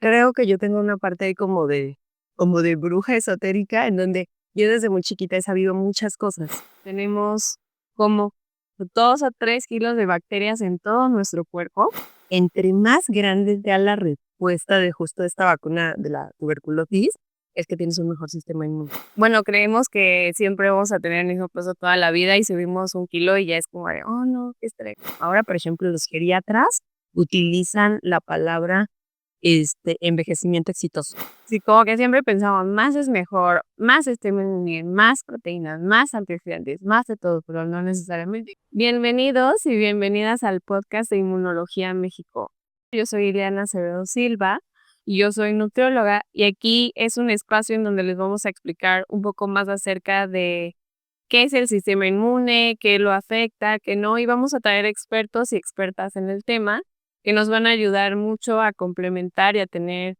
Creo que yo tengo una parte ahí como de bruja esotérica, en donde yo desde muy chiquita he sabido muchas cosas. Tenemos como 2 a 3 kilos de bacterias en todo nuestro cuerpo. Entre más grande sea la respuesta de justo esta vacuna de la tuberculosis, es que tienes un mejor sistema inmune. Bueno, creemos que siempre vamos a tener el mismo peso toda la vida y subimos 1 kilo y ya es como de, oh no, qué estrés. Ahora, por ejemplo, los geriatras utilizan la palabra envejecimiento exitoso. Sí, como que siempre pensamos, más es mejor, más inmune, más proteínas, más antioxidantes, más de todo, pero no necesariamente. Bienvenidos y bienvenidas al podcast de Inmunología México. Yo soy Ileana Acevedo Silva y yo soy nutrióloga y aquí es un espacio en donde les vamos a explicar un poco más acerca de qué es el sistema inmune, qué lo afecta, qué no, y vamos a traer expertos y expertas en el tema que nos van a ayudar mucho a complementar y a tener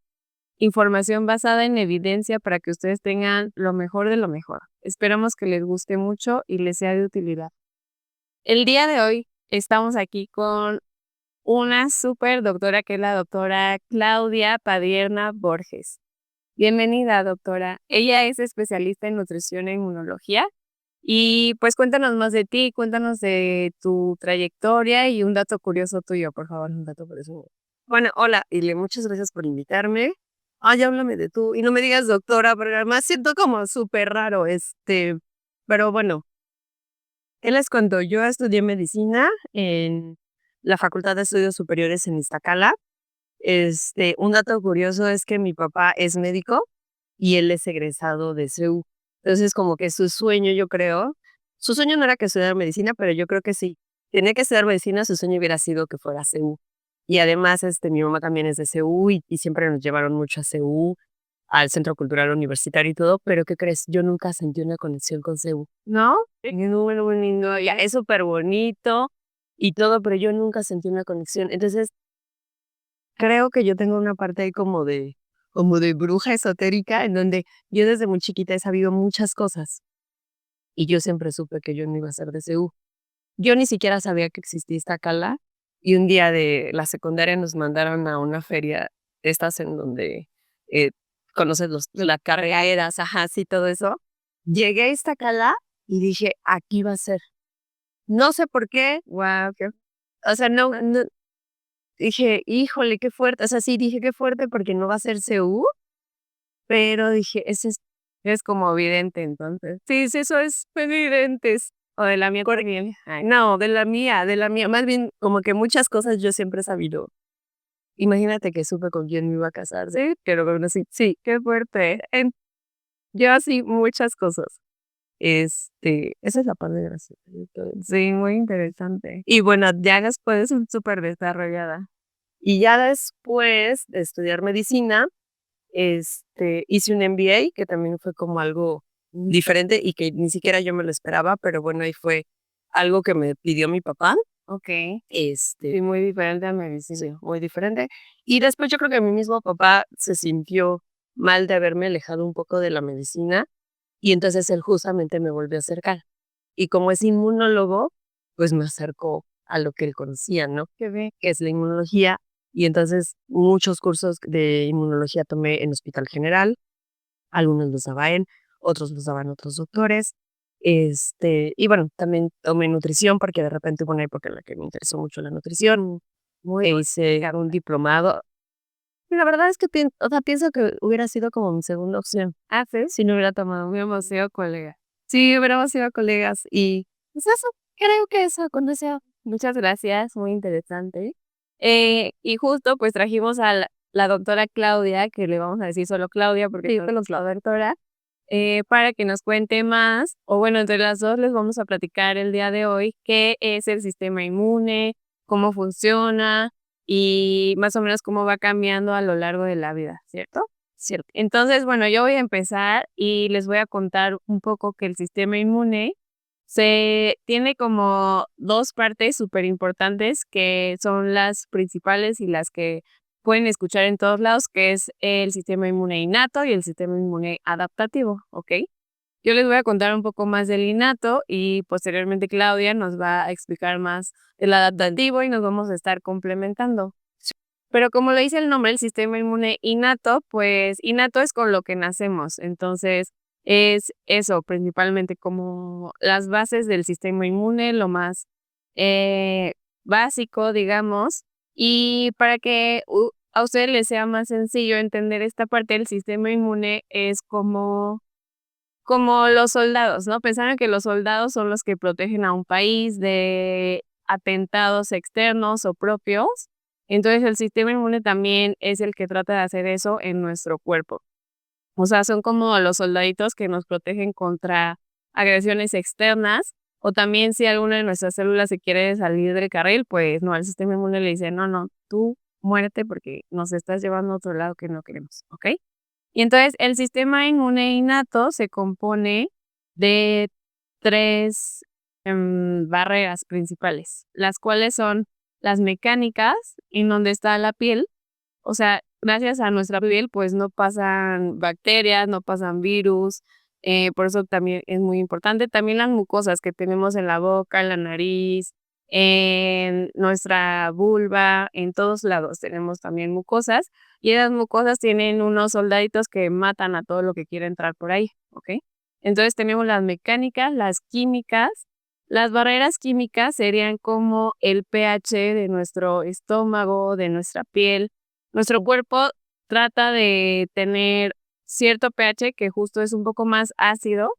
información basada en evidencia para que ustedes tengan lo mejor de lo mejor. Esperamos que les guste mucho y les sea de utilidad. El día de hoy estamos aquí con una súper doctora que es la doctora Claudia Padierna Borges. Bienvenida, doctora. Ella es especialista en nutrición e inmunología. Y pues cuéntanos más de ti, cuéntanos de tu trayectoria y un dato curioso tuyo, por favor, un dato curioso. Bueno, hola, Ile, muchas gracias por invitarme. Ay, háblame de tú. Y no me digas doctora, porque además siento como súper raro, pero bueno, ¿qué les cuento? Yo estudié medicina en la Facultad de Estudios Superiores en Iztacala. Un dato curioso es que mi papá es médico y él es egresado de CEU. Entonces, como que su sueño, yo creo, su sueño no era que estudiara medicina, pero yo creo que sí. Tenía que estudiar medicina, su sueño hubiera sido que fuera CEU. Y además, mi mamá también es de CEU y siempre nos llevaron mucho a CEU, al Centro Cultural Universitario y todo, pero ¿qué crees? Yo nunca sentí una conexión con CEU. ¿No? Es muy lindo, ya es súper bonito y todo, pero yo nunca sentí una conexión. Entonces, creo que yo tengo una parte ahí como de bruja esotérica, en donde yo desde muy chiquita he sabido muchas cosas y yo siempre supe que yo no iba a ser de CU. Yo ni siquiera sabía que existía esta cala y un día de la secundaria nos mandaron a una feria, estas en donde eh, conoces las carreras, ajá, sí, todo eso. Llegué a esta cala y dije, aquí va a ser. No sé por qué, wow, o sea, no, dije, híjole, qué fuerte. O sea, sí, dije qué fuerte porque no va a ser CU, pero dije, es como evidente entonces. Sí, sí, eso es evidente. O de la mía también. Ay, no, de la mía. Más bien, como que muchas cosas yo siempre he sabido. Imagínate que supe con quién me iba a casar, ¿sí? Pero bueno, sí, sí, qué fuerte. Yo así, muchas cosas. Esa es la parte graciosa. Sí, muy interesante. Y bueno, ya después súper desarrollada. Y ya después de estudiar medicina, hice un MBA, que también fue como algo diferente y que ni siquiera yo me lo esperaba, pero bueno, ahí fue algo que me pidió mi papá. Ok. Sí, muy diferente a medicina. Sí, muy diferente. Y después yo creo que mi mismo papá se sintió mal de haberme alejado un poco de la medicina y entonces él justamente me volvió a acercar. Y como es inmunólogo, pues me acercó a lo que él conocía, ¿no? Que es la inmunología. Y entonces muchos cursos de inmunología tomé en Hospital General, algunos los daba él, otros los daban otros doctores. Y bueno, también tomé nutrición porque de repente hubo una época en la que me interesó mucho la nutrición. Hice un diplomado. Y la verdad es que o sea, pienso que hubiera sido como mi segunda opción. Ah, sí. Si no hubiera tomado, hubiéramos sido colegas. Sí, hubiéramos sido colegas. Y pues eso, creo que eso, con eso. Muchas gracias, muy interesante. Y justo pues trajimos a la doctora Claudia, que le vamos a decir solo Claudia, porque sí, los la doctora, para que nos cuente más, o bueno, entre las dos les vamos a platicar el día de hoy qué es el sistema inmune, cómo funciona y más o menos cómo va cambiando a lo largo de la vida, ¿cierto? Cierto. Entonces, bueno, yo voy a empezar y les voy a contar un poco que el sistema inmune se tiene como dos partes súper importantes que son las principales y las que pueden escuchar en todos lados, que es el sistema inmune innato y el sistema inmune adaptativo, ¿ok? Yo les voy a contar un poco más del innato y posteriormente Claudia nos va a explicar más del adaptativo y nos vamos a estar complementando. Pero como lo dice el nombre, el sistema inmune innato, pues innato es con lo que nacemos. Entonces, es eso, principalmente como las bases del sistema inmune, lo más eh, básico, digamos. Y para que a ustedes les sea más sencillo entender esta parte del sistema inmune, es como los soldados, ¿no? Pensaron que los soldados son los que protegen a un país de atentados externos o propios. Entonces el sistema inmune también es el que trata de hacer eso en nuestro cuerpo. O sea, son como los soldaditos que nos protegen contra agresiones externas, o también si alguna de nuestras células se quiere salir del carril, pues no, el sistema inmune le dice, no, no, tú muérete porque nos estás llevando a otro lado que no queremos, ¿ok? Y entonces el sistema inmune innato se compone de tres barreras principales, las cuales son las mecánicas, en donde está la piel. O sea, gracias a nuestra piel, pues no pasan bacterias, no pasan virus, por eso también es muy importante. También las mucosas que tenemos en la boca, en la nariz, en nuestra vulva, en todos lados tenemos también mucosas. Y esas mucosas tienen unos soldaditos que matan a todo lo que quiere entrar por ahí, ¿ok? Entonces tenemos las mecánicas, las químicas. Las barreras químicas serían como el pH de nuestro estómago, de nuestra piel. Nuestro cuerpo trata de tener cierto pH que justo es un poco más ácido,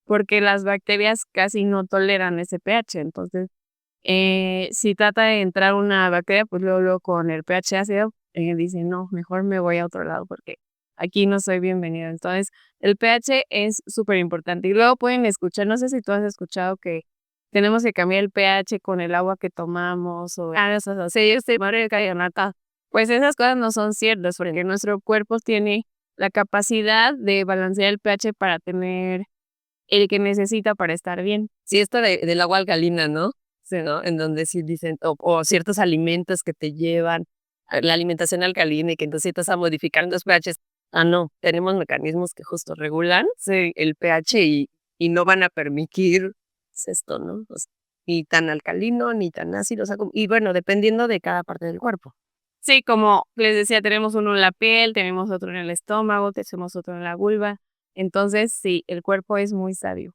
porque las bacterias casi no toleran ese pH. Entonces, si trata de entrar una bacteria, pues luego con el pH ácido, dicen, no, mejor me voy a otro lado porque aquí no soy bienvenido. Entonces, el pH es súper importante. Y luego pueden escuchar, no sé si tú has escuchado que tenemos que cambiar el pH con el agua que tomamos o sí, yo estoy madre de Kayonata. Pues esas cosas no son ciertas porque nuestro cuerpo tiene la capacidad de balancear el pH para tener el que necesita para estar bien. Sí, esto del agua alcalina, ¿no? Sí, ¿no? En donde sí dicen, o ciertos alimentos que te llevan a la alimentación alcalina y que entonces estás a modificar los pHs. Ah, no, tenemos mecanismos que justo regulan sí, el pH y no van a permitir pues, esto, ¿no? O sea, ni tan alcalino, ni tan ácido. O sea, y bueno, dependiendo de cada parte del cuerpo. Sí, como les decía, tenemos uno en la piel, tenemos otro en el estómago, tenemos otro en la vulva. Entonces, sí, el cuerpo es muy sabio.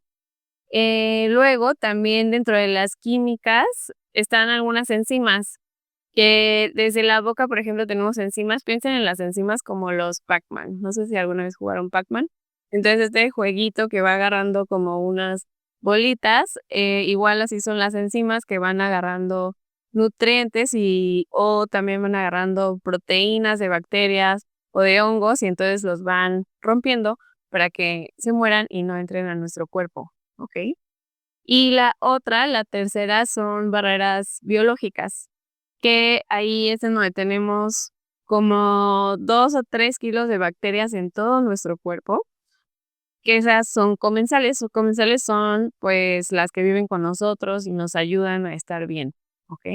Luego, también dentro de las químicas están algunas enzimas, que desde la boca, por ejemplo, tenemos enzimas. Piensen en las enzimas como los Pac-Man. No sé si alguna vez jugaron Pac-Man. Entonces, este jueguito que va agarrando como unas bolitas, igual así son las enzimas que van agarrando nutrientes o también van agarrando proteínas de bacterias o de hongos y entonces los van rompiendo para que se mueran y no entren a nuestro cuerpo, ¿ok? Y la tercera, son barreras biológicas, que ahí es en donde tenemos como 2 o 3 kilos de bacterias en todo nuestro cuerpo, que esas son comensales. O comensales son, pues, las que viven con nosotros y nos ayudan a estar bien, ¿ok?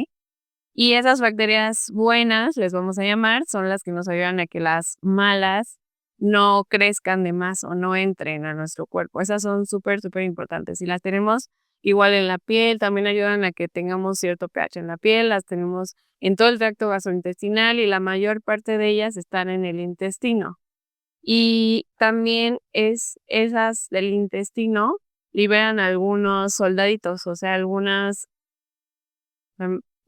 Y esas bacterias buenas, les vamos a llamar, son las que nos ayudan a que las malas no crezcan de más o no entren a nuestro cuerpo. Esas son súper, súper importantes. Y las tenemos igual en la piel, también ayudan a que tengamos cierto pH en la piel, las tenemos en todo el tracto gastrointestinal y la mayor parte de ellas están en el intestino. Y también esas del intestino liberan algunos soldaditos, o sea, algunas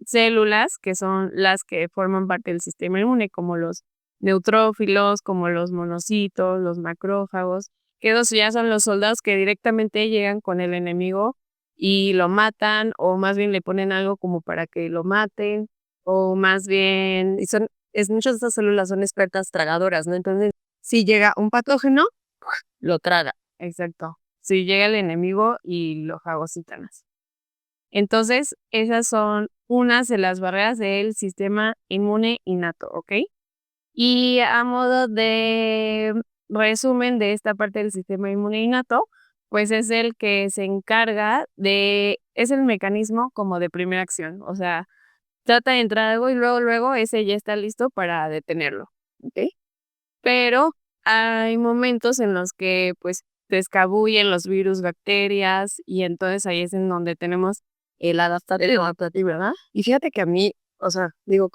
células que son las que forman parte del sistema inmune, como los neutrófilos, como los monocitos, los macrófagos, que esos ya son los soldados que directamente llegan con el enemigo y lo matan, o más bien le ponen algo como para que lo maten, o más bien, Muchas de estas células son expertas tragadoras, ¿no? Entonces, si llega un patógeno, lo traga. exacto, si llega el enemigo y lo fagocitan así. Entonces, esas son unas de las barreras del sistema inmune innato, ¿ok? Y a modo de resumen de esta parte del sistema inmune innato, pues es el que se encarga es el mecanismo como de primera acción, o sea, trata de entrar algo y luego ese ya está listo para detenerlo, ¿ok? Pero hay momentos en los que pues se escabullen los virus, bacterias, y entonces ahí es en donde tenemos el adaptativo, ¿verdad? Y fíjate que a mí, o sea, digo,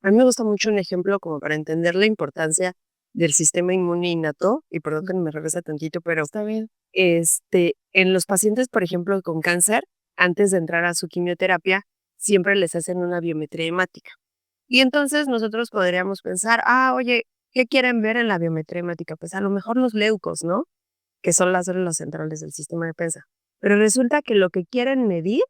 A mí me gusta mucho un ejemplo como para entender la importancia del sistema inmune innato, y perdón que me regrese tantito, pero Está bien. en los pacientes, por ejemplo, con cáncer, antes de entrar a su quimioterapia, siempre les hacen una biometría hemática. Y entonces nosotros podríamos pensar, oye, ¿qué quieren ver en la biometría hemática? Pues a lo mejor los leucos, ¿no? Que son las células centrales del sistema de defensa. Pero resulta que lo que quieren medir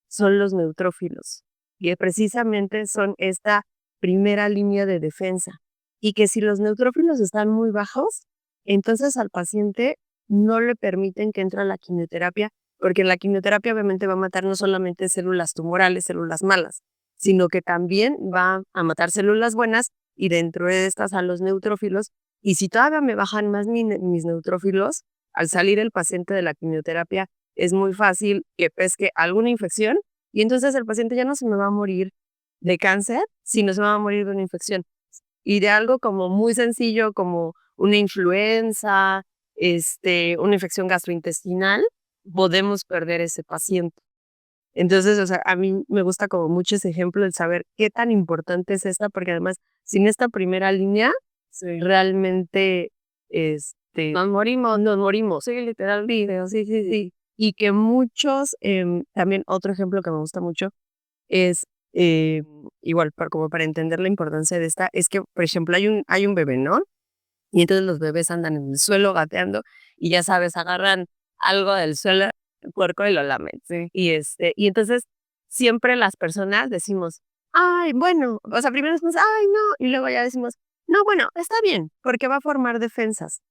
son los neutrófilos, que precisamente son esta primera línea de defensa. Y que si los neutrófilos están muy bajos, entonces al paciente no le permiten que entre a la quimioterapia, porque en la quimioterapia obviamente va a matar no solamente células tumorales, células malas, sino que también va a matar células buenas y dentro de estas a los neutrófilos. Y si todavía me bajan más mis neutrófilos, al salir el paciente de la quimioterapia, es muy fácil que pesque alguna infección y entonces el paciente ya no se me va a morir de cáncer, sino se va a morir de una infección. Y de algo como muy sencillo, como una influenza, una infección gastrointestinal, podemos perder ese paciente. Entonces, o sea, a mí me gusta como mucho ese ejemplo, el saber qué tan importante es esta, porque además, sin esta primera línea, realmente, nos morimos, sí, literal, sí, sí, sí. Y que muchos, también otro ejemplo que me gusta mucho es, igual, como para entender la importancia de esta, es que, por ejemplo, hay un bebé, ¿no? Y entonces los bebés andan en el suelo gateando y ya sabes, agarran algo del suelo, el puerco y lo lamen. Sí. Y entonces siempre las personas decimos, ay, bueno, o sea, primero decimos, ay, no, y luego ya decimos, no, bueno, está bien, porque va a formar defensas.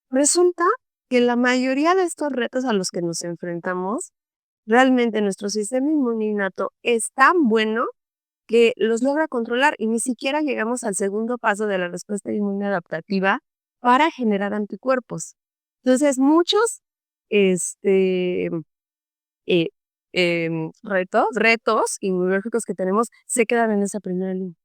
Resulta que la mayoría de estos retos a los que nos enfrentamos, realmente nuestro sistema inmune innato es tan bueno que los logra controlar y ni siquiera llegamos al segundo paso de la respuesta inmune adaptativa para generar anticuerpos. Entonces, muchos este, eh, retos inmunológicos que tenemos se quedan en esa primera línea,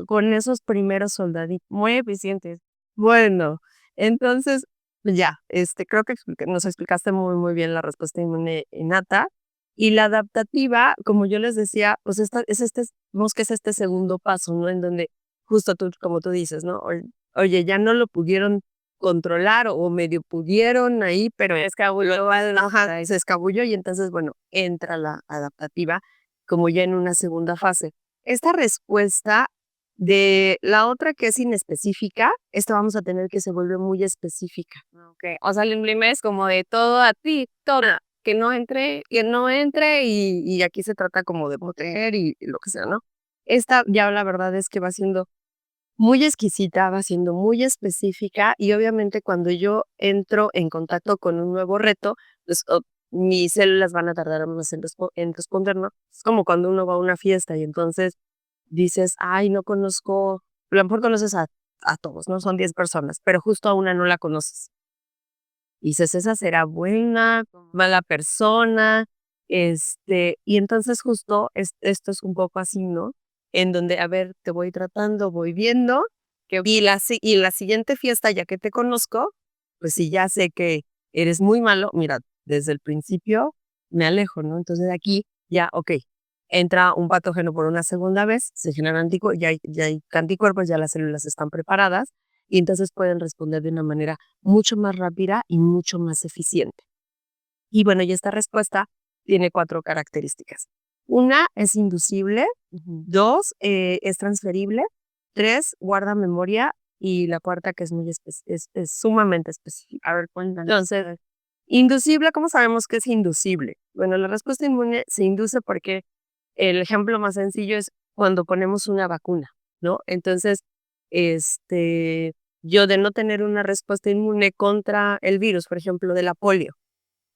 con esos primeros soldaditos. Muy eficientes. Bueno, entonces, ya, creo que nos explicaste muy, muy bien la respuesta inmune innata. Y la adaptativa, como yo les decía, pues vemos que es este segundo paso, ¿no? En donde justo tú, como tú dices, ¿no? Oye, ya no lo pudieron controlar o medio pudieron ahí, pero Escabulló ajá, se escabulló y entonces, bueno, entra la adaptativa como ya en una segunda fase. Esta respuesta de la otra que es inespecífica, esta vamos a tener que se vuelve muy específica. Okay. O sea, el emblema es como de todo a ti, todo. Que no entre Y aquí se trata como de proteger y lo que sea, ¿no? Esta ya la verdad es que va siendo muy exquisita, va siendo muy específica y obviamente cuando yo entro en contacto con un nuevo reto, pues mis células van a tardar más en responder, ¿no? Es como cuando uno va a una fiesta y entonces dices, ay, no conozco, a lo mejor conoces a todos, ¿no? Son 10 personas, pero justo a una no la conoces. Y dices, esa será buena, mala persona, y entonces justo esto es un poco así, ¿no? En donde, a ver, te voy tratando, voy viendo, y la siguiente fiesta, ya que te conozco, pues si ya sé que eres muy malo, mira, desde el principio me alejo, ¿no? Entonces aquí ya, ok, entra un patógeno por una segunda vez, se generan anticuerpos, ya hay anticuerpos, ya las células están preparadas, y entonces pueden responder de una manera mucho más rápida y mucho más eficiente. Y bueno, y esta respuesta tiene 4 características. Una es inducible, 2 es transferible, 3 guarda memoria y la cuarta que es es sumamente específica. A ver, cuéntanos. Entonces, inducible, ¿cómo sabemos que es inducible? Bueno, la respuesta inmune se induce porque el ejemplo más sencillo es cuando ponemos una vacuna, ¿no? Entonces, yo de no tener una respuesta inmune contra el virus, por ejemplo, de la polio,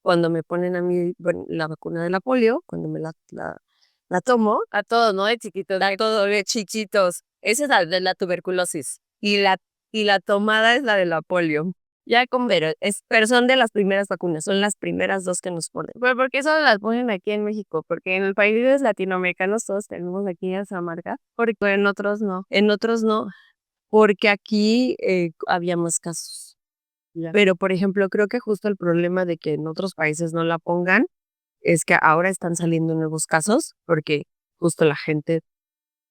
cuando me ponen a mí, bueno, la vacuna de la polio, cuando me la tomo, A todos, ¿no? De chiquitos. a todos de chiquitos, esa es la de la tuberculosis y la tomada es la de la polio. Ya como, Pero son de las primeras vacunas, son las primeras 2 que nos ponen. pero ¿por qué solo las ponen aquí en México? Porque en los países latinoamericanos todos tenemos aquí esa marca, porque en otros no. En otros no, porque aquí había más casos. Ya. Pero, por ejemplo, creo que justo el problema de que en otros países no la pongan es que ahora están saliendo nuevos casos porque justo la gente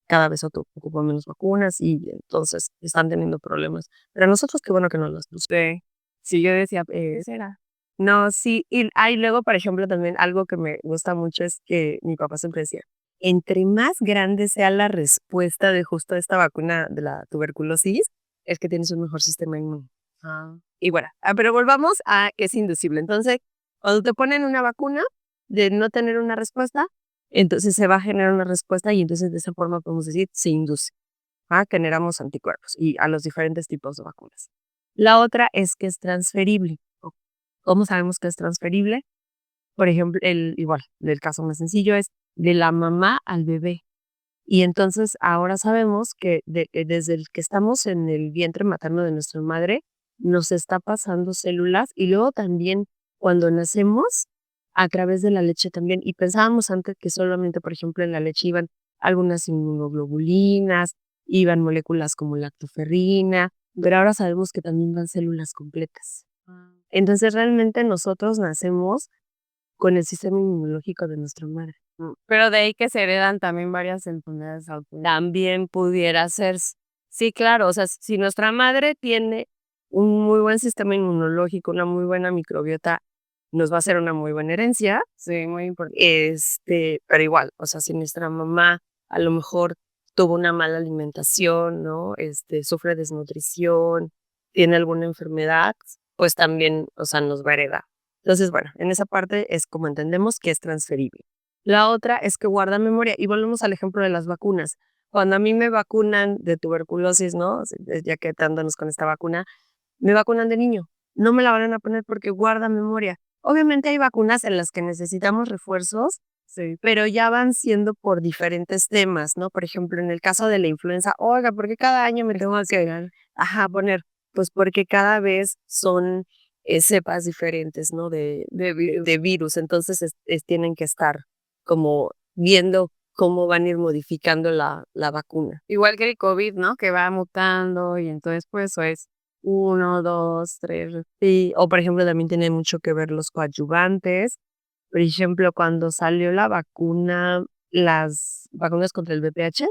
cada vez ocupan menos vacunas y entonces están teniendo problemas. Pero nosotros qué bueno que no las pusimos. Sí, yo decía, será? No, sí, y luego, por ejemplo, también algo que me gusta mucho es que mi papá siempre decía, entre más grande sea la respuesta de justo esta vacuna de la tuberculosis, es que tienes un mejor sistema inmune. Y bueno, pero volvamos a que es inducible. Entonces, cuando te ponen una vacuna de no tener una respuesta, entonces se va a generar una respuesta y entonces de esa forma podemos decir, se induce. Generamos anticuerpos y a los diferentes tipos de vacunas. La otra es que es transferible. ¿Cómo sabemos que es transferible? Por ejemplo, igual, el caso más sencillo es de la mamá al bebé. Y entonces ahora sabemos que desde el que estamos en el vientre materno de nuestra madre, nos está pasando células y luego también cuando nacemos, a través de la leche también. Y pensábamos antes que solamente, por ejemplo, en la leche iban algunas inmunoglobulinas, iban moléculas como lactoferrina, pero ahora sabemos que también van células completas. Entonces realmente nosotros nacemos con el sistema inmunológico de nuestra madre. Pero de ahí que se heredan también varias enfermedades autoinmunes. También pudiera ser. Sí, claro, o sea, si nuestra madre tiene un muy buen sistema inmunológico, una muy buena microbiota, nos va a hacer una muy buena herencia. Sí, muy importante. Pero igual, o sea, si nuestra mamá a lo mejor tuvo una mala alimentación, ¿no? Sufre desnutrición, tiene alguna enfermedad, pues también, o sea, nos va a heredar. Entonces, bueno, en esa parte es como entendemos que es transferible. La otra es que guarda memoria. Y volvemos al ejemplo de las vacunas. Cuando a mí me vacunan de tuberculosis, ¿no? Ya que dándonos con esta vacuna, me vacunan de niño. No me la van a poner porque guarda memoria. Obviamente hay vacunas en las que necesitamos refuerzos, Sí. pero ya van siendo por diferentes temas, ¿no? Por ejemplo, en el caso de la influenza, oiga, ¿por qué cada año me tengo que poner? Pues porque cada vez son cepas diferentes, ¿no? De virus. Entonces tienen que estar como viendo cómo van a ir modificando la vacuna. Igual que el COVID, ¿no? Que va mutando y entonces pues eso es 1, 2, 3. Sí, o por ejemplo también tiene mucho que ver los coadyuvantes. Por ejemplo, cuando salió la vacuna, las vacunas contra el VPH,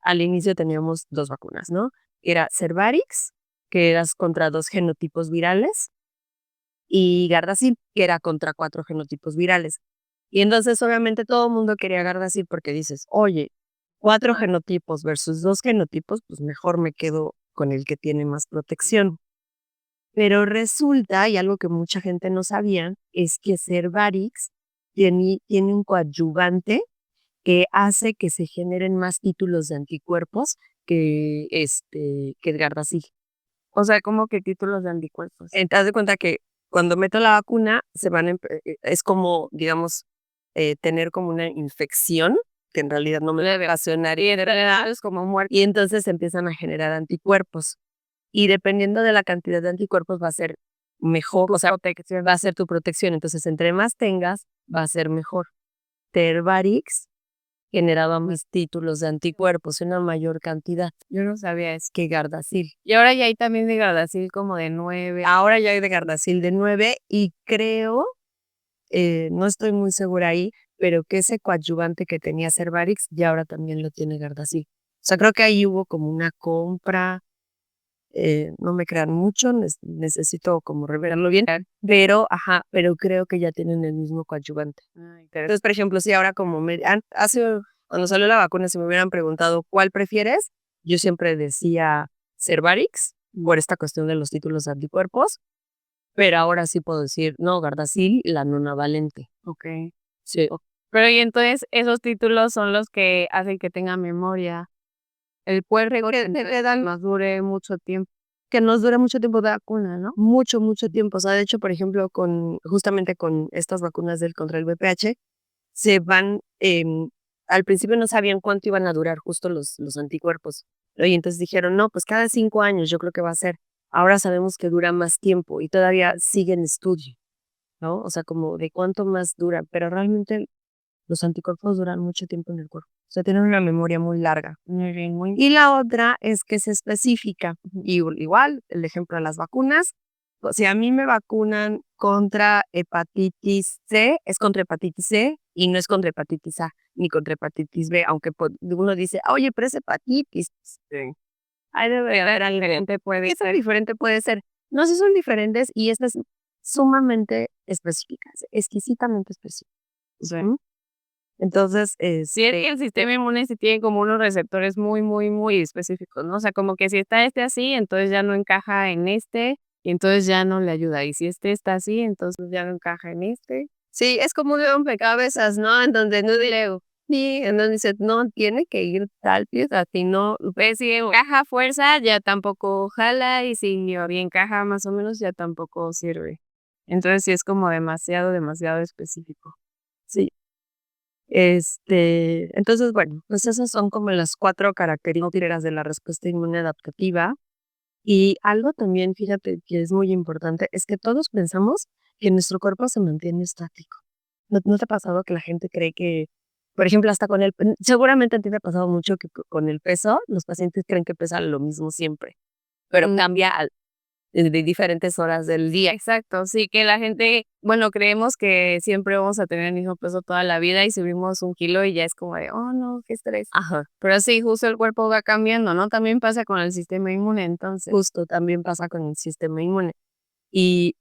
al inicio teníamos 2 vacunas, ¿no? Era Cervarix, que era contra 2 genotipos virales, y Gardasil, que era contra 4 genotipos virales. Y entonces obviamente todo el mundo quería Gardasil porque dices, oye, 4 genotipos versus 2 genotipos, pues mejor me quedo con el que tiene más protección. Pero resulta, y algo que mucha gente no sabía, es que Cervarix tiene un coadyuvante que hace que se generen más títulos de anticuerpos que el Gardasil. O sea, como que títulos de anticuerpos. Haz de cuenta que cuando meto la vacuna, es como, digamos, tener como una infección, que en realidad no me debe ocasionar Y en realidad es como muerte. y entonces empiezan a generar anticuerpos. Y dependiendo de la cantidad de anticuerpos va a ser mejor, o sea, va a ser tu protección. Entonces, entre más tengas, va a ser mejor. Cervarix generaba más títulos de anticuerpos, una mayor cantidad Yo no sabía eso. que Gardasil. Y ahora ya hay también de Gardasil como de 9. Ahora ya hay de Gardasil de 9 y creo, no estoy muy segura ahí, pero que ese coadyuvante que tenía Cervarix ya ahora también lo tiene Gardasil. O sea, creo que ahí hubo como una compra, no me crean mucho, necesito como reverlo bien, pero creo que ya tienen el mismo coadyuvante. Entonces, por ejemplo, si ahora como cuando salió la vacuna, si me hubieran preguntado cuál prefieres, yo siempre decía Cervarix por esta cuestión de los títulos de anticuerpos, pero ahora sí puedo decir, no, Gardasil, la nonavalente. Ok. Sí. Pero y entonces esos títulos son los que hacen que tenga memoria. El puerto que nos dure mucho tiempo. Que nos dure mucho tiempo de vacuna, ¿no? Mucho, mucho tiempo. O sea, de hecho, por ejemplo, justamente con estas vacunas contra el VPH, al principio no sabían cuánto iban a durar justo los anticuerpos. Y entonces dijeron, no, pues cada 5 años yo creo que va a ser. Ahora sabemos que dura más tiempo y todavía sigue en estudio, ¿no? O sea, como de cuánto más dura, pero realmente los anticuerpos duran mucho tiempo en el cuerpo. O sea, tienen una memoria muy larga. Y la otra es que es específica. Igual, el ejemplo de las vacunas. Si a mí me vacunan contra hepatitis C, es contra hepatitis C, Y no es contra hepatitis A ni contra hepatitis B, aunque uno dice, oye, pero es hepatitis. Ahí debe haber algo diferente, ¿qué tan diferente puede ser? No, sí son diferentes y esta es sumamente específica, exquisitamente específica. Sí. Entonces, Sí, es que el sistema inmune sí tiene como unos receptores muy, muy, muy específicos, ¿no? O sea, como que si está este así, entonces ya no encaja en este, y entonces ya no le ayuda. Y si este está así, entonces ya no encaja en este. sí, es como un rompecabezas, ¿no? En donde no digo, sí, en donde dice, no, tiene que ir tal pieza, si no, Pues si encaja a fuerza, ya tampoco jala, y si bien encaja más o menos, ya tampoco sirve. Entonces sí es como demasiado, demasiado específico. sí. Entonces, bueno, pues esas son como las 4 características de la respuesta inmune adaptativa. Y algo también, fíjate, que es muy importante, es que todos pensamos que nuestro cuerpo se mantiene estático. ¿No te ha pasado que la gente cree que, por ejemplo, hasta seguramente a ti te ha pasado mucho que con el peso, los pacientes creen que pesan lo mismo siempre, pero cambia de diferentes horas del día. Exacto, sí, que la gente, bueno, creemos que siempre vamos a tener el mismo peso toda la vida y subimos 1 kilo y ya es como de, oh no, qué estrés. Ajá, Pero sí, justo el cuerpo va cambiando, ¿no? También pasa con el sistema inmune, entonces. justo también pasa con el sistema inmune. Y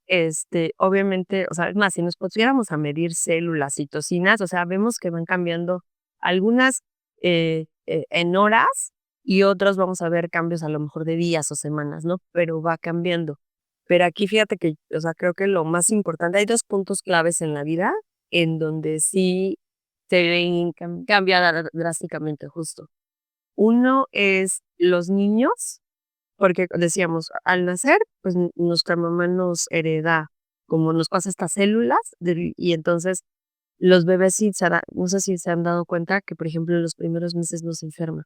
obviamente, o sea, es más, si nos pusiéramos a medir células, citocinas, o sea, vemos que van cambiando algunas en horas y otras vamos a ver cambios a lo mejor de días o semanas, ¿no? Pero va cambiando. Pero aquí fíjate que, o sea, creo que lo más importante, hay 2 puntos claves en la vida en donde sí se ven cambia drásticamente justo. Uno es los niños, porque decíamos, al nacer, pues nuestra mamá nos hereda, como nos pasa estas células, y entonces los bebés sí no sé si se han dado cuenta que, por ejemplo, en los primeros meses no se enferma.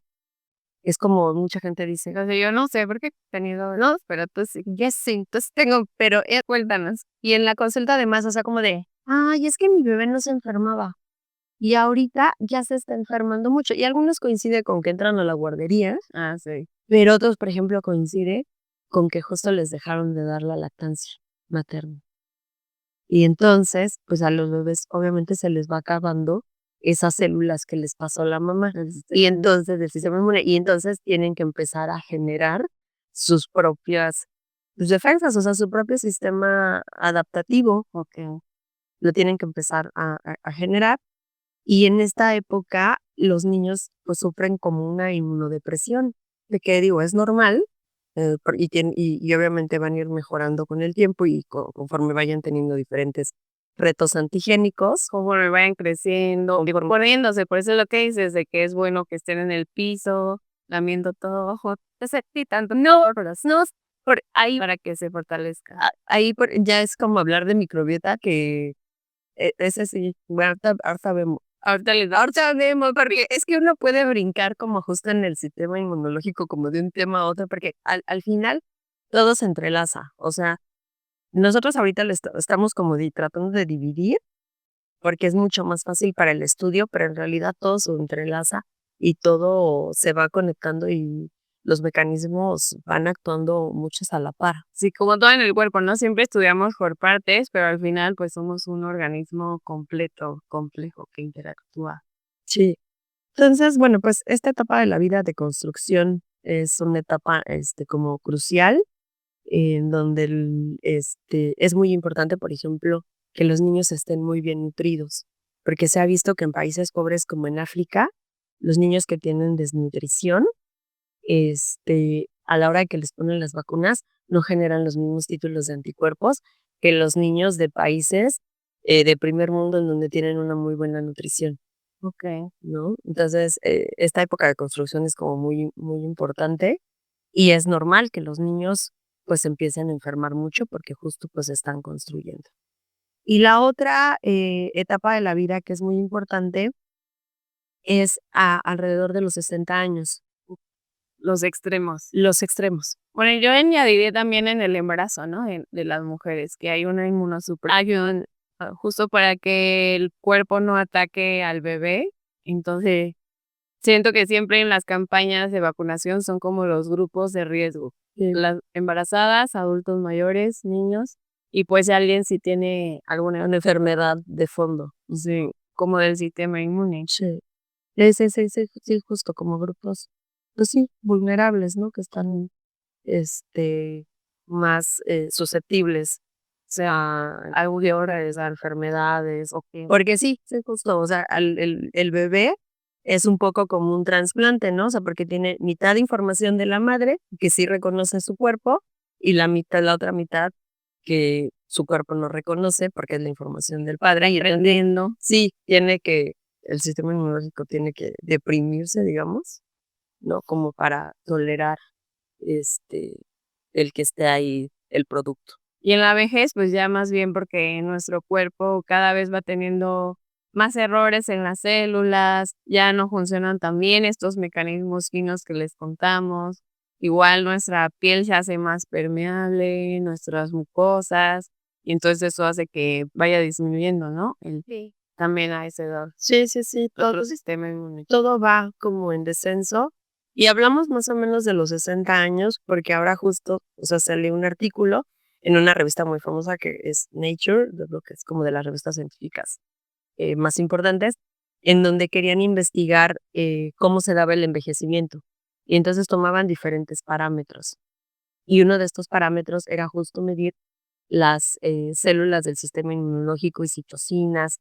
Es como mucha gente dice, O sea, yo no sé por qué he tenido, no, pero tú sí. ya sí, entonces tengo, pero Cuéntanos. y en la consulta además, o sea, como de, ay, es que mi bebé no se enfermaba. Y ahorita ya se está enfermando mucho. Y algunos coincide con que entran a la guardería, Ah, sí. pero otros, por ejemplo, coincide con que justo les dejaron de dar la lactancia materna. Y entonces, pues a los bebés obviamente se les va acabando esas células que les pasó la mamá. Y entonces del sistema inmune, y entonces tienen que empezar a generar sus propias defensas, o sea, su propio sistema adaptativo, lo tienen que empezar a generar. Y en esta época los niños pues sufren como una inmunodepresión, de que digo, es normal, y obviamente van a ir mejorando con el tiempo y conforme vayan teniendo diferentes retos antigénicos. Conforme vayan creciendo, poniéndose, por eso es lo que dices, de que es bueno que estén en el piso, lamiendo todo, ojo, sí, tanto, no, no, Por ahí, para que se fortalezca. ahí ya es como hablar de microbiota, que ese sí, bueno, ahorita vemos. Ahorita vemos, porque es que uno puede brincar como justo en el sistema inmunológico, como de un tema a otro, porque al final todo se entrelaza. O sea, nosotros ahorita estamos como tratando de dividir, porque es mucho más fácil para el estudio, pero en realidad todo se entrelaza y todo se va conectando y los mecanismos van actuando muchos a la par. Sí, como todo en el cuerpo, ¿no? Siempre estudiamos por partes, pero al final pues somos un organismo completo, complejo, que interactúa. Sí. Entonces, bueno, pues esta etapa de la vida de construcción es una etapa como crucial, en donde es muy importante, por ejemplo, que los niños estén muy bien nutridos, porque se ha visto que en países pobres como en África, los niños que tienen desnutrición, a la hora de que les ponen las vacunas, no generan los mismos títulos de anticuerpos que los niños de países de primer mundo en donde tienen una muy buena nutrición. Okay. ¿No? Entonces, esta época de construcción es como muy, muy importante y es normal que los niños pues empiecen a enfermar mucho porque justo pues están construyendo. Y la otra etapa de la vida que es muy importante es alrededor de los 60 años, Los extremos. los extremos. Bueno, yo añadiré también en el embarazo, ¿no? De las mujeres, que hay una inmunosupresión, justo para que el cuerpo no ataque al bebé. Entonces, siento que siempre en las campañas de vacunación son como los grupos de riesgo. Sí. Las embarazadas, adultos mayores, niños, y pues alguien si tiene Una enfermedad de fondo. sí, como del sistema inmune. Sí. Sí, justo como grupos, pues sí, vulnerables, ¿no? Que están, más, susceptibles, sea a a enfermedades, porque sí, justo, o sea, el bebé es un poco como un trasplante, ¿no? O sea, porque tiene mitad de información de la madre, que sí reconoce su cuerpo, y la otra mitad que su cuerpo no reconoce, porque es la información del padre, y Aprendiendo. sí, el sistema inmunológico tiene que deprimirse, digamos, ¿no? Como para tolerar, este, el que esté ahí el producto. Y en la vejez, pues ya más bien porque nuestro cuerpo cada vez va teniendo más errores en las células, ya no funcionan tan bien estos mecanismos finos que les contamos. Igual nuestra piel se hace más permeable, nuestras mucosas, y entonces eso hace que vaya disminuyendo, ¿no? Sí. También a esa edad. Sí, Otro sistema inmune. todo va como en descenso. Y hablamos más o menos de los 60 años, porque ahora justo, o sea, salió un artículo en una revista muy famosa que es Nature, de lo que es como de las revistas científicas más importantes, en donde querían investigar cómo se daba el envejecimiento. Y entonces tomaban diferentes parámetros. Y uno de estos parámetros era justo medir las células del sistema inmunológico y citocinas.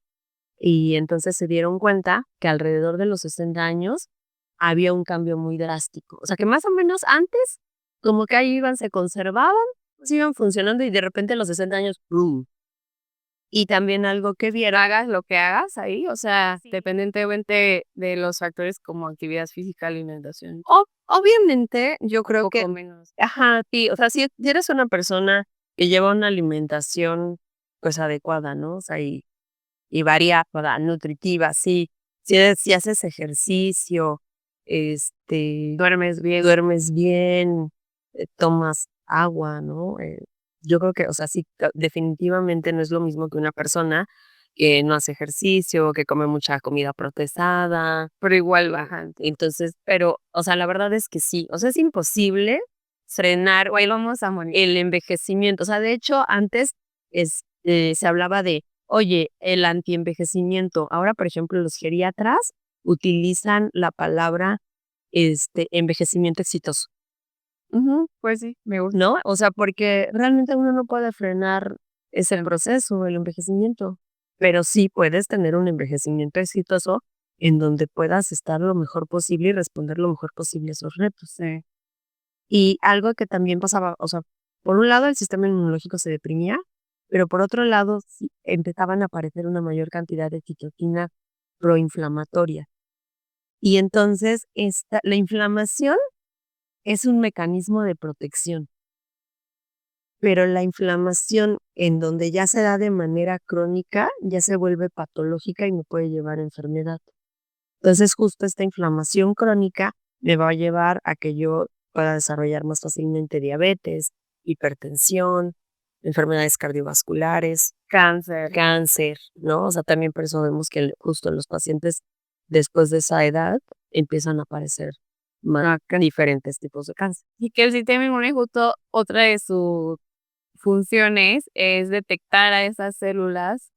Y entonces se dieron cuenta que alrededor de los 60 años había un cambio muy drástico. O sea, que más o menos antes, como que ahí iban, se conservaban, pues iban funcionando y de repente a los 60 años, ¡pum! Y también algo que vieron, Hagas lo que hagas ahí, o sea, sí, dependientemente de los factores como actividad física, alimentación, obviamente yo un creo que, poco menos. ajá, sí, o sea, si eres una persona que lleva una alimentación pues adecuada, ¿no? O sea, y variada, nutritiva, sí. Si haces ejercicio, duermes bien, tomas agua, ¿no? Yo creo que, o sea, sí, definitivamente no es lo mismo que una persona que no hace ejercicio, que come mucha comida procesada. Pero igual bajan. Entonces, pero, o sea, la verdad es que sí, o sea, es imposible frenar Igual vamos a morir. el envejecimiento. O sea, de hecho, antes se hablaba de, oye, el antienvejecimiento. Ahora, por ejemplo, los geriatras utilizan la palabra envejecimiento exitoso, Ujú, pues sí, me gusta. ¿no? O sea, porque realmente uno no puede frenar ese Em, proceso, el envejecimiento, pero sí puedes tener un envejecimiento exitoso en donde puedas estar lo mejor posible y responder lo mejor posible a esos retos. Sí. Y algo que también pasaba, o sea, por un lado el sistema inmunológico se deprimía, pero por otro lado sí empezaban a aparecer una mayor cantidad de citoquina proinflamatoria. Y entonces la inflamación es un mecanismo de protección, pero la inflamación en donde ya se da de manera crónica ya se vuelve patológica y me puede llevar a enfermedad. Entonces, justo esta inflamación crónica me va a llevar a que yo pueda desarrollar más fácilmente diabetes, hipertensión, enfermedades cardiovasculares, Cáncer. cáncer, ¿no? O sea, también por eso vemos que justo en los pacientes después de esa edad empiezan a aparecer diferentes tipos de cáncer. Y que el sistema inmune justo otra de sus funciones es detectar a esas células.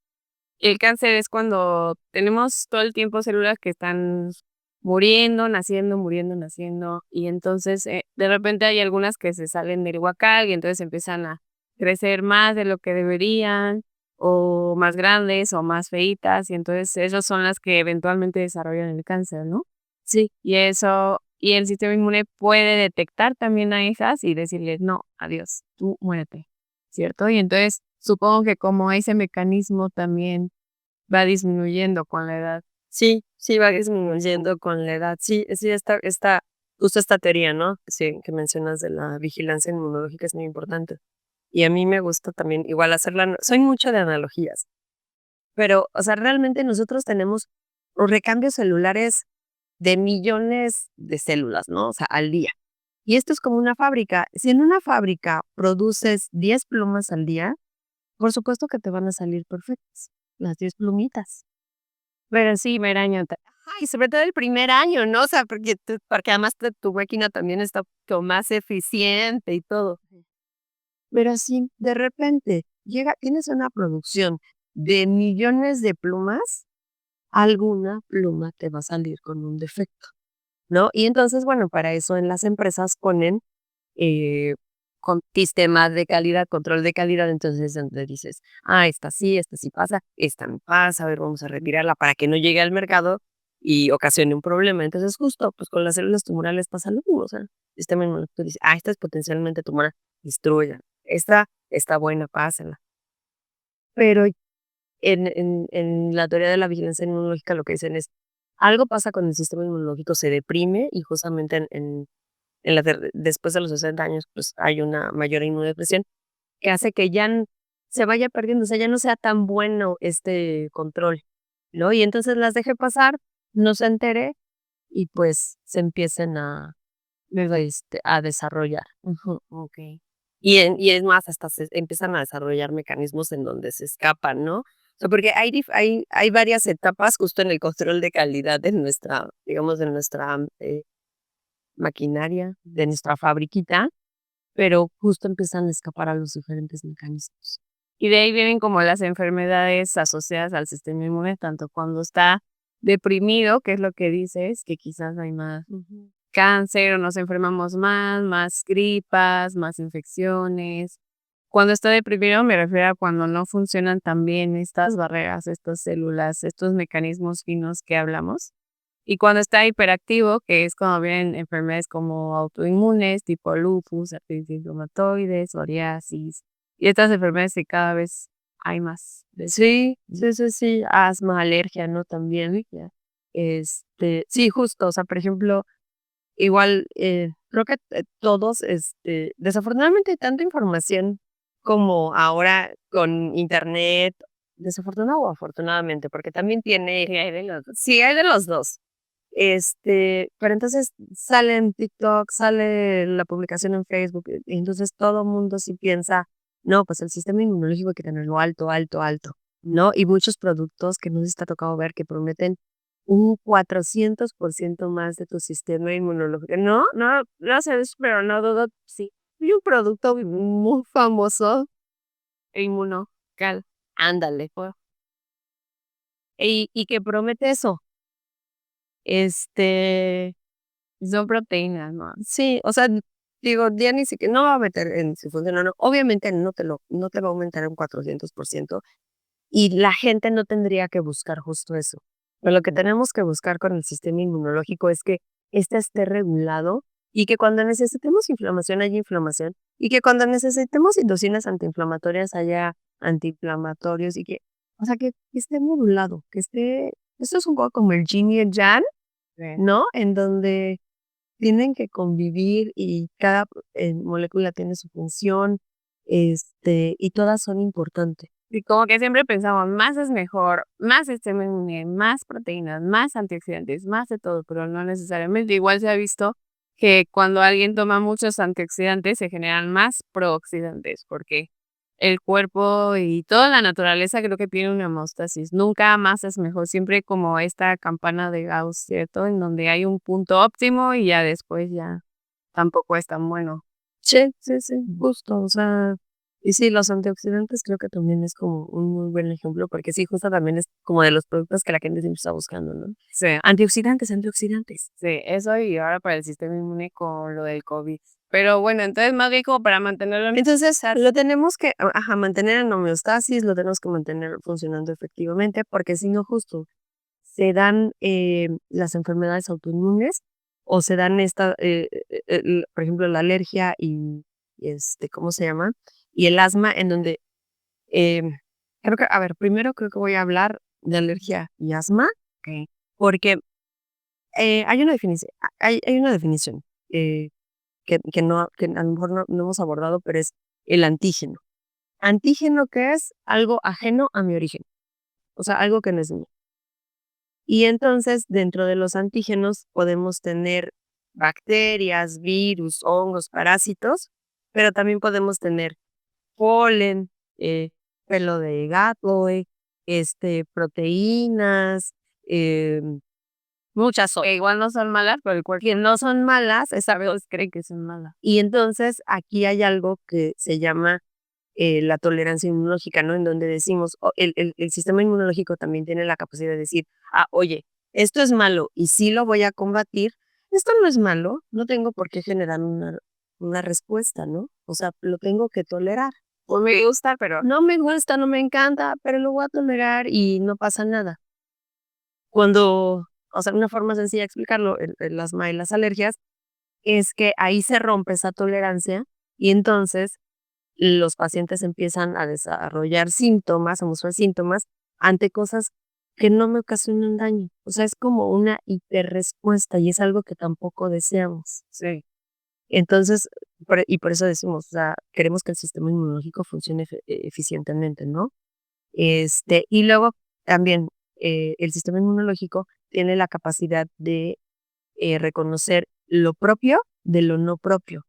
El cáncer es cuando tenemos todo el tiempo células que están muriendo, naciendo, y entonces de repente hay algunas que se salen del huacal y entonces empiezan a crecer más de lo que deberían, o más grandes o más feitas, y entonces esas son las que eventualmente desarrollan el cáncer, ¿no? Sí, Y eso, y el sistema inmune puede detectar también a esas y decirles, no, adiós, tú muérete, ¿cierto? Y entonces supongo que como ese mecanismo también va disminuyendo con la edad. sí va disminuyendo con la edad. Sí, justo esta teoría, ¿no? Sí, que mencionas de la vigilancia inmunológica es muy importante. Y a mí me gusta también igual hacerla, soy mucho de analogías, pero, o sea, realmente nosotros tenemos recambios celulares de millones de células, ¿no? O sea, al día. Y esto es como una fábrica. Si en una fábrica produces 10 plumas al día, por supuesto que te van a salir perfectas, las 10 plumitas. Pero sí, Meraño, Ay, sobre todo el primer año, ¿no? O sea, porque además tu máquina también está como más eficiente y todo. Pero si de repente tienes una producción de millones de plumas, alguna pluma te va a salir con un defecto, ¿no? Y entonces, bueno, para eso en las empresas ponen con sistemas de calidad, control de calidad, entonces donde dices, esta sí pasa, esta no pasa, a ver, vamos a retirarla para que no llegue al mercado y ocasione un problema. Entonces, justo, pues con las células tumorales pasa lo mismo, o sea, el sistema inmunológico dice, esta es potencialmente tumoral, destruya, esta está buena, pásenla. Pero en la teoría de la vigilancia inmunológica lo que dicen es, algo pasa con el sistema inmunológico, se deprime y justamente después de los 60 años, pues hay una mayor inmunodepresión que hace que ya se vaya perdiendo, o sea, ya no sea tan bueno este control, ¿no? Y entonces las deje pasar, no se entere y pues se empiecen a desarrollar. Ujú, okey. Y es más, hasta se empiezan a desarrollar mecanismos en donde se escapan, ¿no? O sea, porque hay varias etapas justo en el control de calidad de nuestra, digamos, de nuestra maquinaria, de nuestra fabriquita, pero justo empiezan a escapar a los diferentes mecanismos. Y de ahí vienen como las enfermedades asociadas al sistema inmune, tanto cuando está deprimido, que es lo que dices, que quizás hay más cáncer o nos enfermamos más gripas, más infecciones. Cuando está deprimido me refiero a cuando no funcionan tan bien estas barreras, estas células, estos mecanismos finos que hablamos. Y cuando está hiperactivo, que es cuando vienen enfermedades como autoinmunes, tipo lupus, artritis reumatoide, psoriasis, y estas enfermedades que cada vez hay más de eso. Sí, asma, alergia, ¿no? También. Ya. Sí, justo, o sea, por ejemplo, igual, creo que todos, desafortunadamente hay tanta información como ahora con internet, desafortunado o afortunadamente, porque también tiene, Sí, hay de los dos. sí, hay de los dos. Pero entonces sale en TikTok, sale la publicación en Facebook, y entonces todo mundo sí piensa, no, pues el sistema inmunológico hay que tenerlo alto, alto, alto, ¿no? Y muchos productos que no se está tocado ver que prometen un 400% más de tu sistema inmunológico. No sé, pero no dudo, sí. Hay un producto muy famoso, Inmunocal. ándale, y que promete eso. Este, Son proteínas, ¿no? Sí, o sea, digo, ya ni siquiera, no va a meter en si funciona o no. Obviamente no te va a aumentar un 400% y la gente no tendría que buscar justo eso. Pero lo que tenemos que buscar con el sistema inmunológico es que éste esté regulado y que cuando necesitemos inflamación haya inflamación y que cuando necesitemos citocinas antiinflamatorias haya antiinflamatorios y o sea, que esté modulado, esto es un poco como el yin y el yang, Sí. ¿no? En donde tienen que convivir y cada molécula tiene su función, y todas son importantes. Y como que siempre pensamos, más es mejor, más sistema inmune, más proteínas, más antioxidantes, más de todo, pero no necesariamente. Igual se ha visto que cuando alguien toma muchos antioxidantes se generan más prooxidantes, porque el cuerpo y toda la naturaleza creo que tiene una homeostasis. Nunca más es mejor, siempre como esta campana de Gauss, ¿cierto? En donde hay un punto óptimo y ya después ya tampoco es tan bueno. Sí, justo, o sea, y sí, los antioxidantes creo que también es como un muy buen ejemplo, porque sí, justo también es como de los productos que la gente siempre está buscando, ¿no? Sí. Antioxidantes, antioxidantes. Sí, eso y ahora para el sistema inmune con lo del COVID. Pero bueno, entonces más bien como para mantenerlo Entonces, lo tenemos que, mantener en homeostasis, lo tenemos que mantener funcionando efectivamente, porque si no, justo se dan las enfermedades autoinmunes o se dan por ejemplo, la alergia ¿cómo se llama? Y el asma, en donde em, creo que, a ver, primero creo que voy a hablar de alergia y asma, que porque hay una definición que a lo mejor no hemos abordado, pero es el antígeno. Antígeno que es algo ajeno a mi origen, o sea, algo que no es mío. Y entonces, dentro de los antígenos podemos tener bacterias, virus, hongos, parásitos, pero también podemos tener polen, pelo de gato, proteínas, muchas que igual no son malas, pero el cuerpo que no son malas, esa vez cree que son malas. y entonces aquí hay algo que se llama la tolerancia inmunológica, ¿no? En donde decimos, el sistema inmunológico también tiene la capacidad de decir, oye, esto es malo y sí lo voy a combatir, esto no es malo, no tengo por qué generar una respuesta, ¿no? O sea, lo tengo que tolerar. O me gusta, pero No me gusta, no me encanta, pero lo voy a tolerar y no pasa nada. Cuando, o sea, una forma sencilla de explicarlo, el asma y las alergias, es que ahí se rompe esa tolerancia y entonces los pacientes empiezan a desarrollar síntomas, a mostrar síntomas ante cosas que no me ocasionan daño. O sea, es como una hiperrespuesta y es algo que tampoco deseamos. sí. Entonces, y por eso decimos, o sea, queremos que el sistema inmunológico funcione eficientemente, ¿no? Y luego también el sistema inmunológico tiene la capacidad de reconocer lo propio de lo no propio.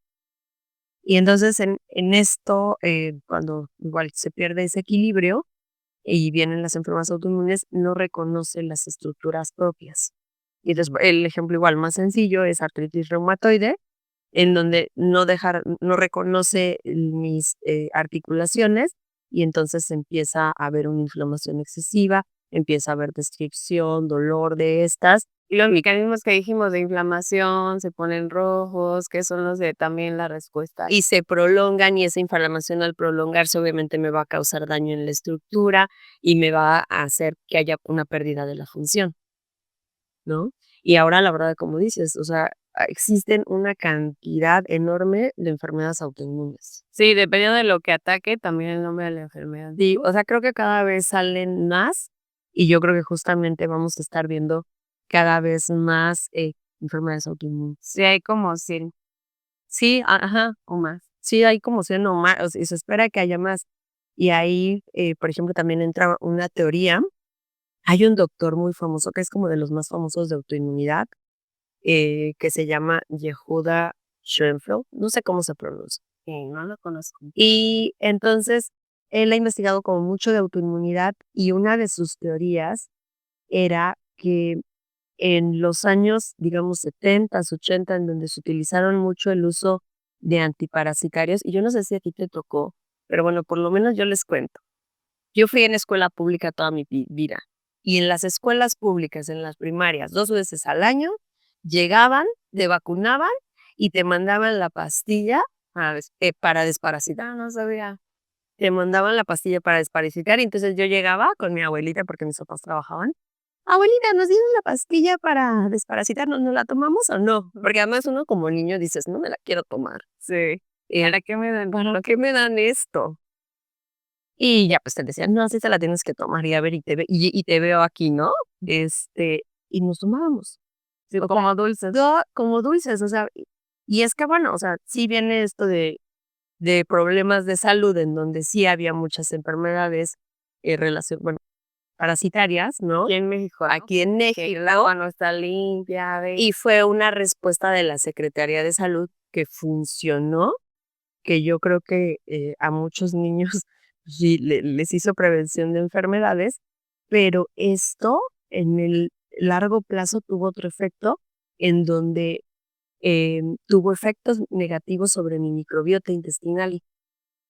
Y entonces en esto, cuando igual se pierde ese equilibrio y vienen las enfermedades autoinmunes, no reconoce las estructuras propias. Y entonces el ejemplo igual más sencillo es artritis reumatoide, en donde no reconoce mis articulaciones y entonces empieza a haber una inflamación excesiva, empieza a haber descripción, dolor de estas. Y los mecanismos que dijimos de inflamación se ponen rojos, que son los de también la respuesta. Y se prolongan y esa inflamación al prolongarse obviamente me va a causar daño en la estructura y me va a hacer que haya una pérdida de la función, ¿no? Y ahora la verdad, como dices, o sea, existen una cantidad enorme de enfermedades autoinmunes. Sí, dependiendo de lo que ataque, también el nombre de la enfermedad. Sí, o sea, creo que cada vez salen más y yo creo que justamente vamos a estar viendo cada vez más enfermedades autoinmunes. Sí, hay como 100 Sí, ajá, o más. sí, hay como 100 o más, o sea, y se espera que haya más. Y ahí, por ejemplo, también entra una teoría. Hay un doctor muy famoso que es como de los más famosos de autoinmunidad, que se llama Yehuda Schoenfeld, no sé cómo se pronuncia. No lo conozco. Y entonces, él ha investigado como mucho de autoinmunidad y una de sus teorías era que en los años, digamos, 70, 80, en donde se utilizaron mucho el uso de antiparasitarios, y yo no sé si a ti te tocó, pero bueno, por lo menos yo les cuento. Yo fui en escuela pública toda mi vida y en las escuelas públicas, en las primarias, 2 veces al año, llegaban, te vacunaban y te mandaban la pastilla para desparasitar. No sabía. Te mandaban la pastilla para desparasitar y entonces yo llegaba con mi abuelita porque mis papás trabajaban. Abuelita, ¿nos dieron la pastilla para desparasitar? ¿Nos la tomamos o no? Porque además uno como niño dices, no me la quiero tomar. Sí. Y ¿Para qué me dan? ¿para qué me dan esto? Y ya pues te decían, no, así te la tienes que tomar y a ver, y te veo aquí, ¿no? Y nos tomábamos. Sí, O sea, como dulces. como dulces, o sea, y es que bueno, o sea, sí viene esto de problemas de salud en donde sí había muchas enfermedades bueno, parasitarias, ¿no? Aquí en México, ¿no? Aquí en Que el México. agua no está limpia. Y fue una respuesta de la Secretaría de Salud que funcionó, que yo creo que a muchos niños sí les hizo prevención de enfermedades, pero esto en el largo plazo tuvo otro efecto en donde tuvo efectos negativos sobre mi microbiota intestinal.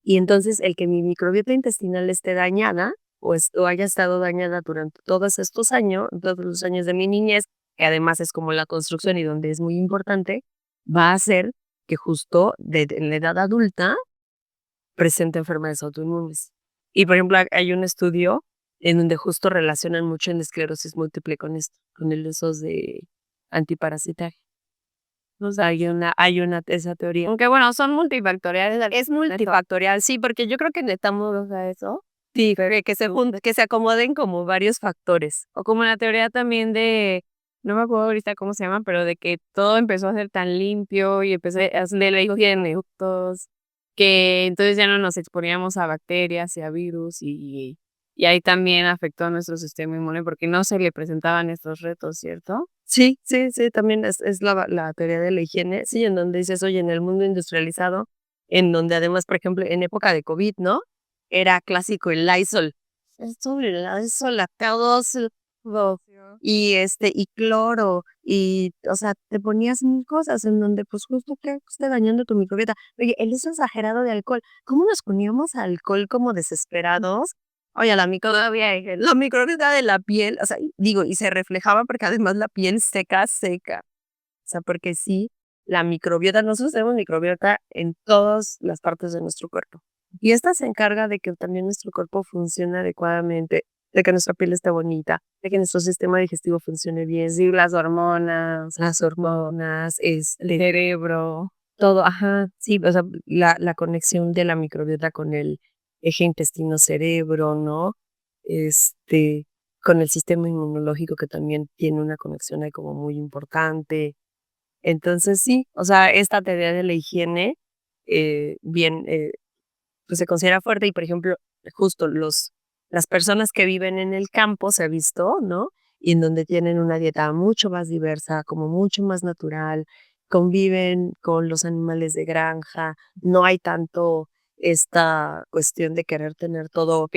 Y entonces el que mi microbiota intestinal esté dañada o haya estado dañada durante todos estos años, todos los años de mi niñez, que además es como la construcción y donde es muy importante, va a hacer que justo en la edad adulta presente enfermedades autoinmunes. Y por ejemplo, hay un estudio en donde justo relacionan mucho en esclerosis múltiple con esto, con el uso de antiparasitario. O sea, hay una esa teoría. Aunque bueno, son multifactoriales. Es multifactorial, sí, porque yo creo que necesitamos a eso. sí, que se acomoden como varios factores. O como la teoría también no me acuerdo ahorita cómo se llama, pero de que todo empezó a ser tan limpio y empezó a hacer de la higiene, todos, que entonces ya no nos exponíamos a bacterias y a virus y ahí también afectó a nuestro sistema inmune porque no se le presentaban estos retos, ¿cierto? Sí, sí, sí, también es la teoría de la higiene, sí, en donde dices, oye, en el mundo industrializado, en donde además, por ejemplo, en época de COVID, ¿no? Era clásico el Lysol. Es sobre el Lysol a todos y cloro, y, o sea, te ponías mil cosas en donde, pues, justo que esté dañando tu microbiota. Oye, el uso exagerado de alcohol, ¿cómo nos poníamos a alcohol como desesperados? Oye, la microbiota de la piel, o sea, digo, y se reflejaba porque además la piel seca, seca. O sea, porque sí, la microbiota, nosotros tenemos microbiota en todas las partes de nuestro cuerpo. Y esta se encarga de que también nuestro cuerpo funcione adecuadamente, de que nuestra piel esté bonita, de que nuestro sistema digestivo funcione bien. Sí, las hormonas, el cerebro, todo, ajá, sí, o sea, la conexión de la microbiota con el eje intestino-cerebro, ¿no? Este, con el sistema inmunológico que también tiene una conexión ahí como muy importante. Entonces sí, o sea, esta teoría de la higiene, bien, pues se considera fuerte y, por ejemplo, justo las personas que viven en el campo se ha visto, ¿no? Y en donde tienen una dieta mucho más diversa, como mucho más natural, conviven con los animales de granja, no hay tanto esta cuestión de querer tener todo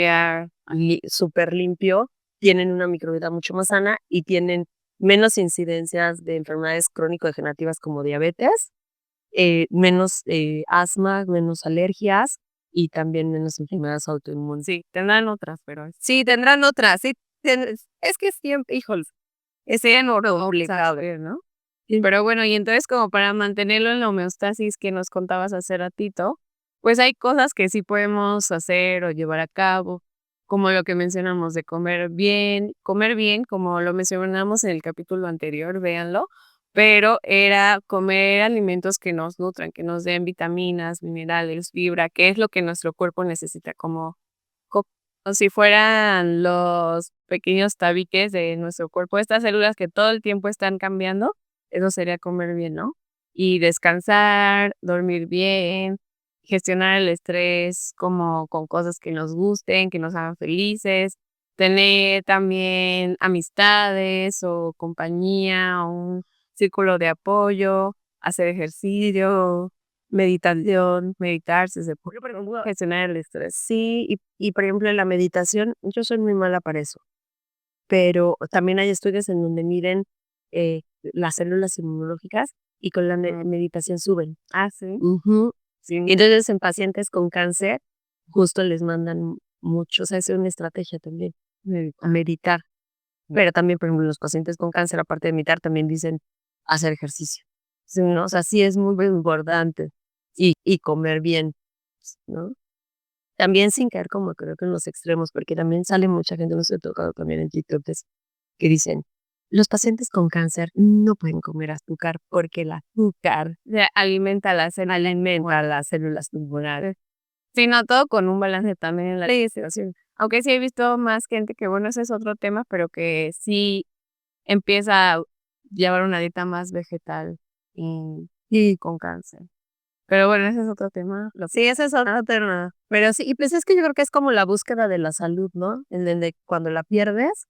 súper limpio, tienen una microbiota mucho más sana y tienen menos incidencias de enfermedades crónico-degenerativas como diabetes, menos asma, menos alergias y también menos enfermedades autoinmunes. Sí, tendrán otras, pero Sí, tendrán otras, sí, es que siempre, híjoles, ese oro obligado, ¿no? sí. Pero bueno, y entonces como para mantenerlo en la homeostasis que nos contabas hace ratito, pues hay cosas que sí podemos hacer o llevar a cabo, como lo que mencionamos de comer bien, como lo mencionamos en el capítulo anterior, véanlo, pero era comer alimentos que nos nutran, que nos den vitaminas, minerales, fibra, que es lo que nuestro cuerpo necesita, como si fueran los pequeños tabiques de nuestro cuerpo, estas células que todo el tiempo están cambiando, eso sería comer bien, ¿no? Y descansar, dormir bien, gestionar el estrés como con cosas que nos gusten, que nos hagan felices, tener también amistades o compañía o un círculo de apoyo, hacer ejercicio, meditación, meditar si se puede, gestionar el estrés. Sí, y por ejemplo, en la meditación, yo soy muy mala para eso, pero también hay estudios en donde miden las células inmunológicas y con la meditación suben. Ah, sí. Ujú. Sí. Y entonces en pacientes con cáncer, justo les mandan mucho, o sea, es una estrategia también, meditar. Pero también, por ejemplo, los pacientes con cáncer, aparte de meditar, también dicen hacer ejercicio. Sí, ¿no? O sea, sí es muy importante. Y comer bien, ¿no? También sin caer como creo que en los extremos, porque también sale mucha gente, no sé, he tocado también en TikTok, que dicen, los pacientes con cáncer no pueden comer azúcar porque el azúcar Alimenta alimenta las células tumorales. sí, no, todo con un balance también en la alimentación. Aunque sí he visto más gente que, bueno, ese es otro tema, pero que sí empieza a llevar una dieta más vegetal y con cáncer. Pero bueno, ese es otro tema. Sí, esa es otra tema. Pero sí, y pues es que yo creo que es como la búsqueda de la salud, ¿no? En donde cuando la pierdes,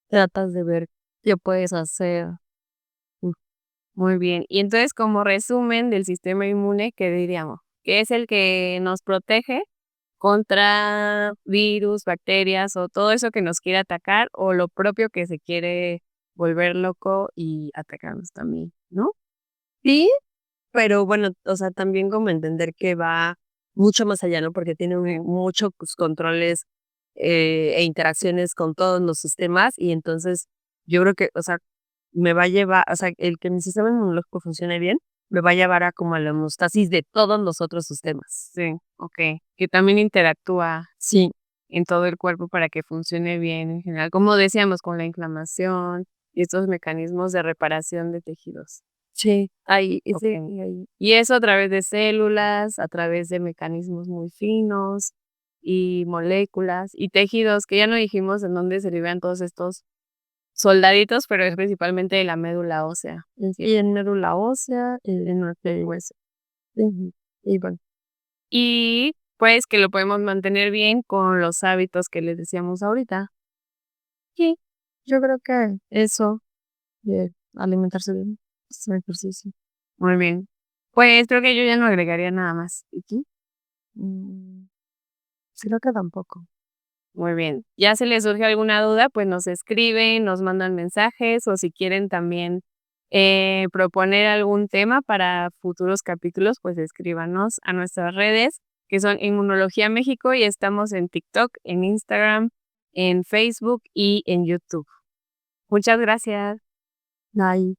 tratas de ver qué puedes hacer. Muy bien. Y entonces, como resumen del sistema inmune, ¿qué diríamos? Que es el que nos protege contra virus, bacterias o todo eso que nos quiere atacar o lo propio que se quiere volver loco y atacarnos también, ¿no? Sí, pero bueno, o sea, también como entender que va mucho más allá, ¿no? Porque tiene muchos controles e interacciones con todos los sistemas y entonces yo creo que, o sea, me va a llevar, o sea, el que mi sistema inmunológico funcione bien, me va a llevar a como a la homeostasis de todos los otros sistemas. Sí, ok. Que también interactúa Sí, en todo el cuerpo para que funcione bien en general, como decíamos, con la inflamación y estos mecanismos de reparación de tejidos. sí, ahí, Ok. sí, ahí. Y eso a través de células, a través de mecanismos muy finos y moléculas y tejidos, que ya no dijimos en dónde se liberan todos estos soldaditos, pero es principalmente de la médula ósea. Y en médula ósea, en nuestro hueso. Ujú. Y bueno, Y pues que lo podemos mantener bien con los hábitos que les decíamos ahorita. sí, yo creo que eso de alimentarse bien, hacer ejercicio. Muy bien. Pues creo que yo ya no agregaría nada más. ¿Y tú? Mm, sí, creo que tampoco. Muy bien. Ya si les surge alguna duda, pues nos escriben, nos mandan mensajes o si quieren también proponer algún tema para futuros capítulos, pues escríbanos a nuestras redes, que son Inmunología México, y estamos en TikTok, en Instagram, en Facebook y en YouTube. Muchas gracias. Bye.